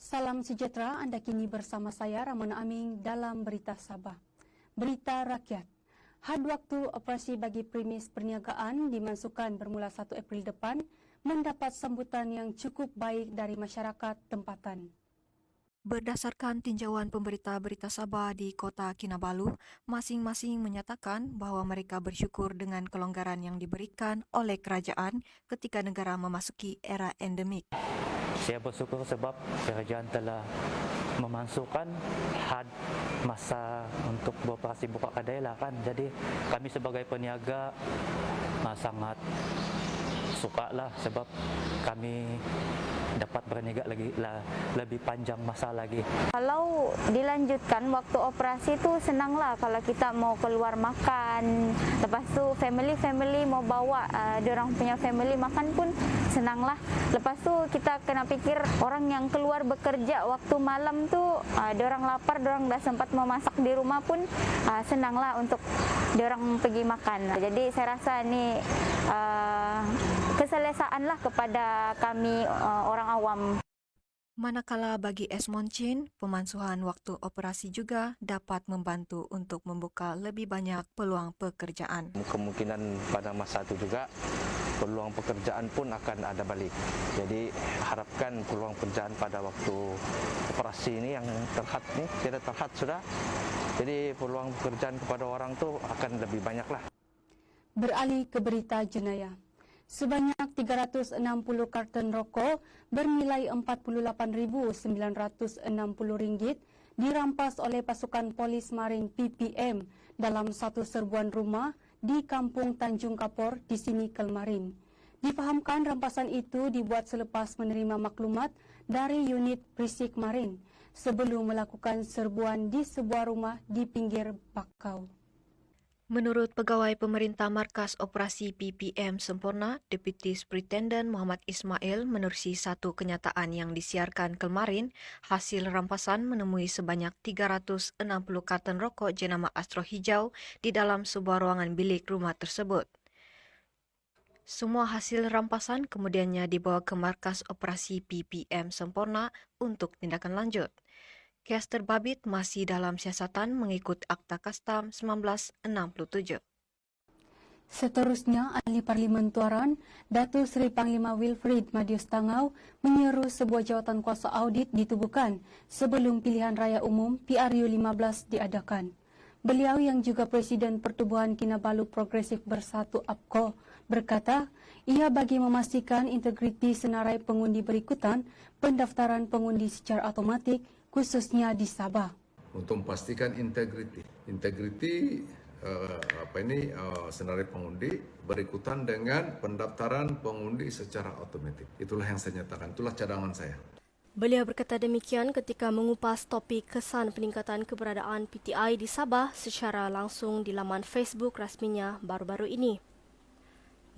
Salam sejahtera, Anda kini bersama saya Ramona Aming dalam Berita Sabah. Berita Rakyat. Had waktu operasi bagi premis perniagaan dimasukkan bermula 1 April depan mendapat sambutan yang cukup baik dari masyarakat tempatan. Berdasarkan tinjauan pemberita Berita Sabah di Kota Kinabalu, masing-masing menyatakan bahawa mereka bersyukur dengan kelonggaran yang diberikan oleh kerajaan ketika negara memasuki era endemik. Saya bersyukur sebab kerajaan telah memasukkan had masa untuk beroperasi buka kedai lah kan. Jadi kami sebagai peniaga sangat suka lah sebab kami dapat berniaga lebih panjang masa lagi. Kalau dilanjutkan waktu operasi itu senanglah kalau kita mau keluar makan. Lepas tu family mau bawa diorang punya family makan pun senanglah. Lepas tu kita kena fikir orang yang keluar bekerja waktu malam tu diorang lapar, diorang dah sempat memasak di rumah pun senanglah untuk diorang pergi makan. Jadi saya rasa ni keselesaanlah kepada kami orang awam. Manakala bagi Esmond Chin, pemansuhan waktu operasi juga dapat membantu untuk membuka lebih banyak peluang pekerjaan. Kemungkinan pada masa itu juga peluang pekerjaan pun akan ada balik. Jadi harapkan peluang pekerjaan pada waktu operasi ini yang terhad nih, tidak terhad sudah. Jadi peluang pekerjaan kepada orang tu akan lebih banyak lah. Beralih ke berita jenayah. Sebanyak 360 karton rokok bernilai Rp48,960 dirampas oleh pasukan polis marin PPM dalam satu serbuan rumah di Kampung Tanjung Kapor di sini Kelmarin. Difahamkan rampasan itu dibuat selepas menerima maklumat dari unit Prisik Marin sebelum melakukan serbuan di sebuah rumah di pinggir Bakau. Menurut Pegawai Pemerintah Markas Operasi PPM Sempurna, Deputi Superintendent Muhammad Ismail menerusi satu kenyataan yang disiarkan kemarin, hasil rampasan menemui sebanyak 360 karton rokok jenama Astro Hijau di dalam sebuah ruangan bilik rumah tersebut. Semua hasil rampasan kemudiannya dibawa ke Markas Operasi PPM Sempurna untuk tindakan lanjut. Kes terbabit masih dalam siasatan mengikut Akta Kastam 1967. Seterusnya, Ahli Parlimen Tuaran, Datuk Seri Panglima Wilfrid Madius Tangau menyeru sebuah jawatan kuasa audit ditubuhkan sebelum pilihan raya umum PRU 15 diadakan. Beliau yang juga Presiden Pertubuhan Kinabalu Progresif Bersatu APKO berkata, ia bagi memastikan integriti senarai pengundi berikutan pendaftaran pengundi secara automatik khususnya di Sabah. Untuk memastikan integriti senarai pengundi berikutan dengan pendaftaran pengundi secara otomatis. Itulah yang saya nyatakan, itulah cadangan saya. Beliau berkata demikian ketika mengupas topik kesan peningkatan keberadaan PTI di Sabah secara langsung di laman Facebook rasminya baru-baru ini.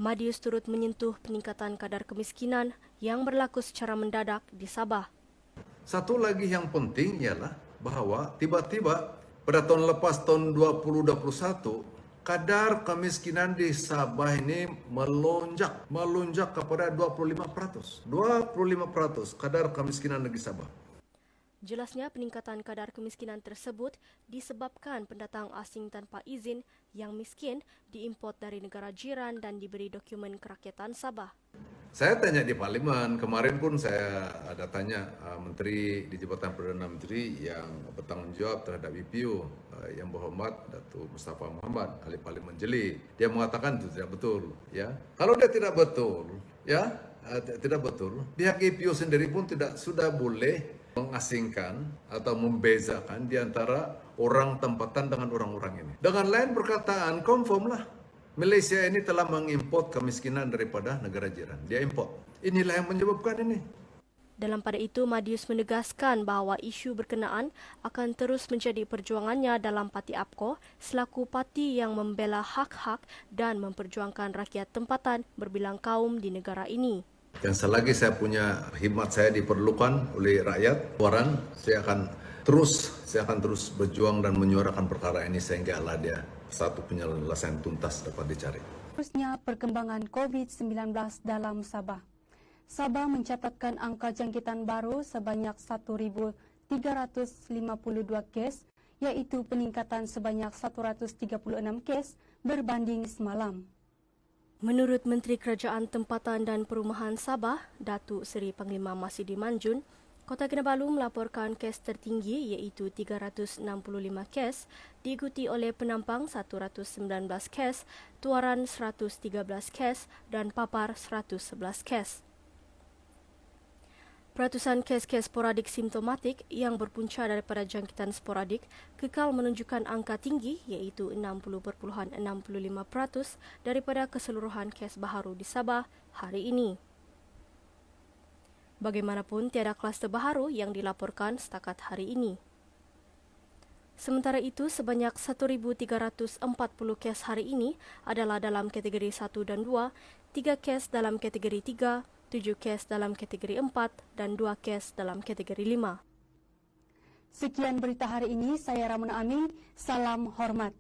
Madius turut menyentuh peningkatan kadar kemiskinan yang berlaku secara mendadak di Sabah. Satu lagi yang penting ialah bahawa tiba-tiba pada tahun lepas, tahun 2021, kadar kemiskinan di Sabah ini melonjak kepada 25%. 25% kadar kemiskinan di Sabah. Jelasnya peningkatan kadar kemiskinan tersebut disebabkan pendatang asing tanpa izin yang miskin diimport dari negara jiran dan diberi dokumen kerakyatan Sabah. Saya tanya di Parlimen, kemarin pun saya ada tanya Menteri di Jabatan Perdana Menteri yang bertanggung jawab terhadap IPU, yang berhormat Datuk Mustafa Muhammad, Ahli Parlimen Jeli. Dia mengatakan itu tidak betul. Ya, kalau dia tidak betul, tidak betul, pihak IPU sendiri pun sudah boleh mengasingkan atau membezakan di antara orang tempatan dengan orang-orang ini. Dengan lain perkataan, confirm lah. Malaysia ini telah mengimport kemiskinan daripada negara jiran. Dia import. Inilah yang menyebabkan ini. Dalam pada itu, Madius menegaskan bahawa isu berkenaan akan terus menjadi perjuangannya dalam Parti APKO selaku parti yang membela hak-hak dan memperjuangkan rakyat tempatan berbilang kaum di negara ini. Dan selagi saya punya khidmat saya diperlukan oleh rakyat, Tuaran, saya akan terus berjuang dan menyuarakan perkara ini sehingga dia satu penyelesaian tuntas dapat dicari. Terusnya perkembangan COVID-19 dalam Sabah. Sabah mencatatkan angka jangkitan baru sebanyak 1.352 kes, iaitu peningkatan sebanyak 136 kes berbanding semalam. Menurut Menteri Kerajaan Tempatan dan Perumahan Sabah, Datuk Seri Panglima Masidi Manjun, Kota Kinabalu melaporkan kes tertinggi iaitu 365 kes, diikuti oleh Penampang 119 kes, Tuaran 113 kes dan Papar 111 kes. Peratusan kes-kes sporadik simptomatik yang berpunca daripada jangkitan sporadik kekal menunjukkan angka tinggi iaitu 60.65% daripada keseluruhan kes baharu di Sabah hari ini. Bagaimanapun, tiada kluster baharu yang dilaporkan setakat hari ini. Sementara itu, sebanyak 1,340 kes hari ini adalah dalam kategori 1 dan 2, 3 kes dalam kategori 3, 7 kes dalam kategori 4 dan 2 kes dalam kategori 5. Sekian berita hari ini, saya Ramona Amin, salam hormat.